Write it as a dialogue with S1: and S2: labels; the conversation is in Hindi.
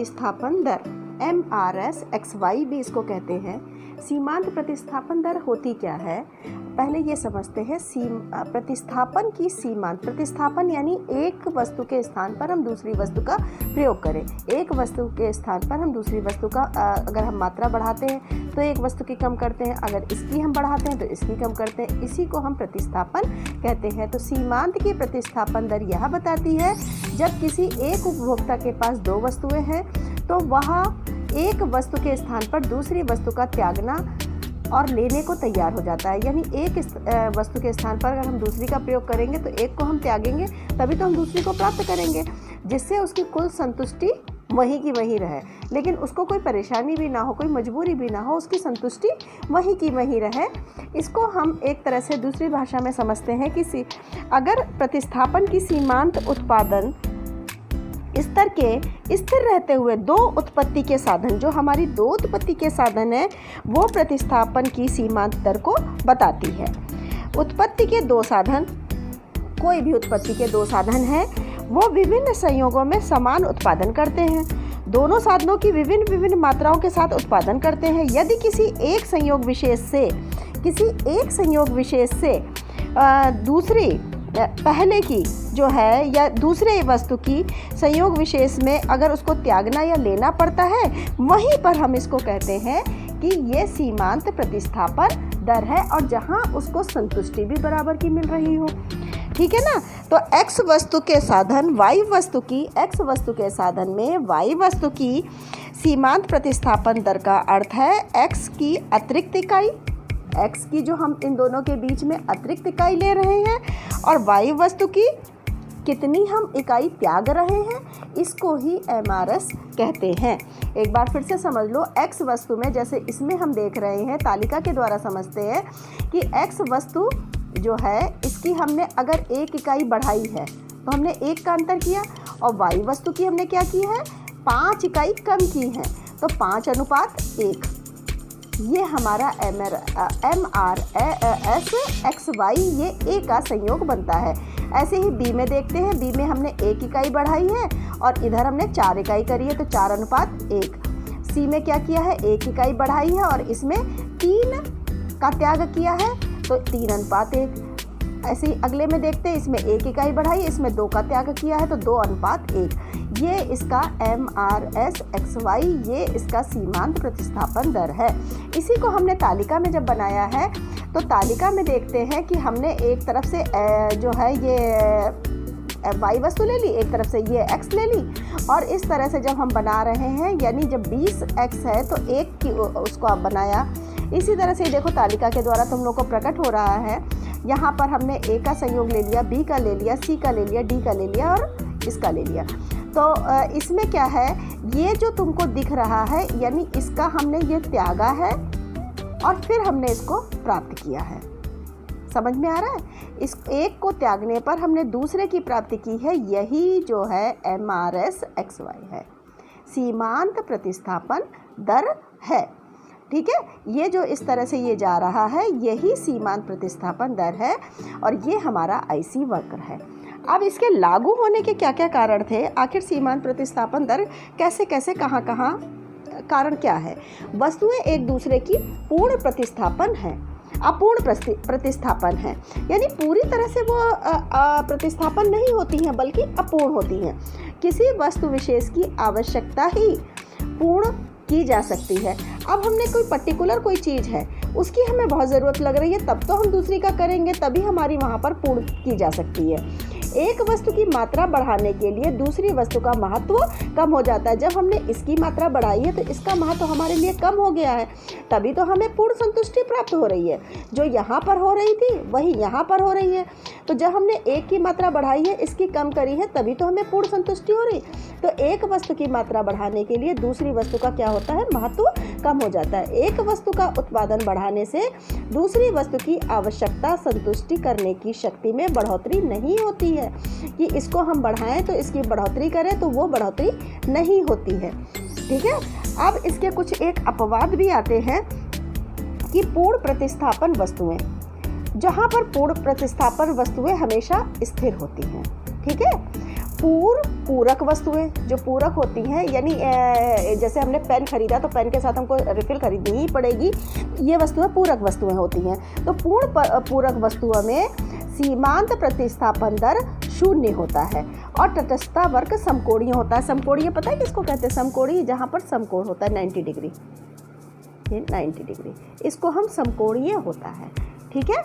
S1: प्रतिस्थापन दर MRS/XY भी इसको कहते हैं। सीमांत प्रतिस्थापन दर होती क्या है, पहले ये समझते हैं। प्रतिस्थापन की सीमांत, प्रतिस्थापन यानी एक वस्तु के स्थान पर हम दूसरी वस्तु का प्रयोग करें। एक वस्तु के स्थान पर हम दूसरी वस्तु का अगर हम मात्रा बढ़ाते हैं तो एक वस्तु की कम करते हैं, अगर इसकी हम बढ़ाते हैं तो इसकी कम करते हैं, इसी को हम प्रतिस्थापन कहते हैं। तो सीमांत की प्रतिस्थापन दर यह बताती है जब किसी एक उपभोक्ता के पास दो वस्तुएं हैं तो वह एक वस्तु के स्थान पर दूसरी वस्तु का त्यागना और लेने को तैयार हो जाता है। यानी एक वस्तु के स्थान पर अगर हम दूसरी का प्रयोग करेंगे तो एक को हम त्यागेंगे, तभी तो हम दूसरी को प्राप्त करेंगे, जिससे उसकी कुल संतुष्टि वहीं की वहीं रहे, लेकिन उसको कोई परेशानी भी ना हो, कोई मजबूरी भी ना हो, उसकी संतुष्टि वहीं की वहीं रहे। इसको हम एक तरह से दूसरी भाषा में समझते हैं कि अगर प्रतिस्थापन की सीमांत उत्पादन स्तर के स्थिर रहते हुए दो उत्पत्ति के साधन, जो हमारी दो उत्पत्ति के साधन है, वो प्रतिस्थापन की सीमांत दर को बताती है। उत्पत्ति के दो साधन, कोई भी उत्पत्ति के दो साधन हैं, वो विभिन्न संयोगों में समान उत्पादन करते हैं। दोनों साधनों की विभिन्न मात्राओं के साथ उत्पादन करते हैं। यदि किसी एक संयोग विशेष से दूसरी पहले की जो है या दूसरे वस्तु की संयोग विशेष में अगर उसको त्यागना या लेना पड़ता है, वहीं पर हम इसको कहते हैं कि ये सीमांत प्रतिस्थापन दर है, और जहां उसको संतुष्टि भी बराबर की मिल रही हो। ठीक है ना। तो x वस्तु के साधन y वस्तु की, x वस्तु के साधन में y वस्तु की सीमांत प्रतिस्थापन दर का अर्थ है x की अतिरिक्त इकाई, x की जो हम इन दोनों के बीच में अतिरिक्त इकाई ले रहे हैं, और y वस्तु की कितनी हम इकाई त्याग रहे हैं, इसको ही MRS कहते हैं। एक बार फिर से समझ लो, x वस्तु में जैसे इसमें हम देख रहे हैं, तालिका के द्वारा समझते हैं कि x वस्तु जो है इसकी हमने अगर एक इकाई बढ़ाई है तो हमने एक का अंतर किया, और y वस्तु की हमने क्या की है, 5 इकाई कम की है, तो 5:1। ये हमारा MRS/XY ये A का संयोग बनता है। ऐसे ही B में देखते हैं, B में हमने 1 इकाई बढ़ाई है और इधर हमने 4 इकाई करी है, तो 4:1। C में क्या किया है, 1 इकाई बढ़ाई है और इसमें 3 का त्याग किया है, तो 3:1। ऐसे ही अगले में देखते हैं, इसमें 1 इकाई बढ़ाई, इसमें 2 का त्याग किया है, तो 2:1। ये इसका MRS/XY ये इसका सीमांत प्रतिस्थापन दर है। इसी को हमने तालिका में जब बनाया है तो तालिका में देखते हैं कि हमने एक तरफ से जो है ये y वस्तु ले ली, एक तरफ से ये x ले ली, और इस तरह से जब हम बना रहे हैं, यानी जब 20x है तो 1 की उसको आप बनाया। इसी तरह से देखो तालिका के द्वारा तुम लोग को प्रकट हो रहा है। यहाँ पर हमने A का संयोग ले लिया, B का ले लिया, C का ले लिया, D का ले लिया और इसका ले लिया। तो इसमें क्या है, ये जो तुमको दिख रहा है, यानी इसका हमने ये त्यागा है और फिर हमने इसको प्राप्त किया है। समझ में आ रहा है। इस एक को त्यागने पर हमने दूसरे की प्राप्ति की है, यही जो है MRS/XY है, सीमांत प्रतिस्थापन दर है। ठीक है, ये जो इस तरह से ये जा रहा है यही सीमांत प्रतिस्थापन दर है और ये हमारा IC वक्र है। अब इसके लागू होने के क्या क्या कारण थे, आखिर सीमांत प्रतिस्थापन दर कैसे कैसे कहाँ कारण क्या है। वस्तुएं एक दूसरे की पूर्ण प्रतिस्थापन है, अपूर्ण प्रतिस्थापन है, यानी पूरी तरह से वो प्रतिस्थापन नहीं होती हैं बल्कि अपूर्ण होती हैं। किसी वस्तु विशेष की आवश्यकता ही पूर्ण की जा सकती है। अब हमने कोई पर्टिकुलर कोई चीज़ है, उसकी हमें बहुत ज़रूरत लग रही है, तब तो हम दूसरी का करेंगे, तभी हमारी वहाँ पर पूर्ण की जा सकती है। एक वस्तु की मात्रा बढ़ाने के लिए दूसरी वस्तु का महत्व कम हो जाता है। जब हमने इसकी मात्रा बढ़ाई है तो इसका महत्व हमारे लिए कम हो गया है, तभी तो हमें पूर्ण संतुष्टि प्राप्त हो रही है। जो यहाँ पर हो रही थी वही यहाँ पर हो रही है। तो जब हमने एक की मात्रा बढ़ाई है, इसकी कम करी है, तभी तो हमें पूर्ण संतुष्टि हो रही। तो एक वस्तु की मात्रा बढ़ाने के लिए दूसरी वस्तु का क्या होता है, महत्व कम हो जाता है। एक वस्तु का उत्पादन बढ़ाने से दूसरी वस्तु की आवश्यकता संतुष्टि करने की शक्ति में बढ़ोतरी नहीं होती है कि इसको हम बढ़ाएं तो इसकी बढ़ोतरी करें, तो वो बढ़ोतरी नहीं होती है। ठीक है। अब इसके कुछ एक अपवाद भी आते हैं कि पूर्ण प्रतिस्थापन वस्तुएं, जहां पर पूर्ण प्रतिस्थापन वस्तुएं हमेशा स्थिर होती हैं। ठीक है। पूरक वस्तुएं, जो पूरक होती हैं, यानी जैसे हमने पेन खरीदा तो पेन के साथ हमको रिफिल खरीदनी ही पड़ेगी, ये वस्तुएं पूरक वस्तुएं होती हैं। तो पूरक वस्तुओं में सीमांत प्रतिस्थापन दर 0 होता है और तटस्थता वक्र समकोणीय होता है। समकोणीय पता है किसको कहते हैं? समकोणीय जहाँ पर समकोण होता है 90 डिग्री, ये 90 डिग्री, इसको हम समकोणीय होता है। ठीक है।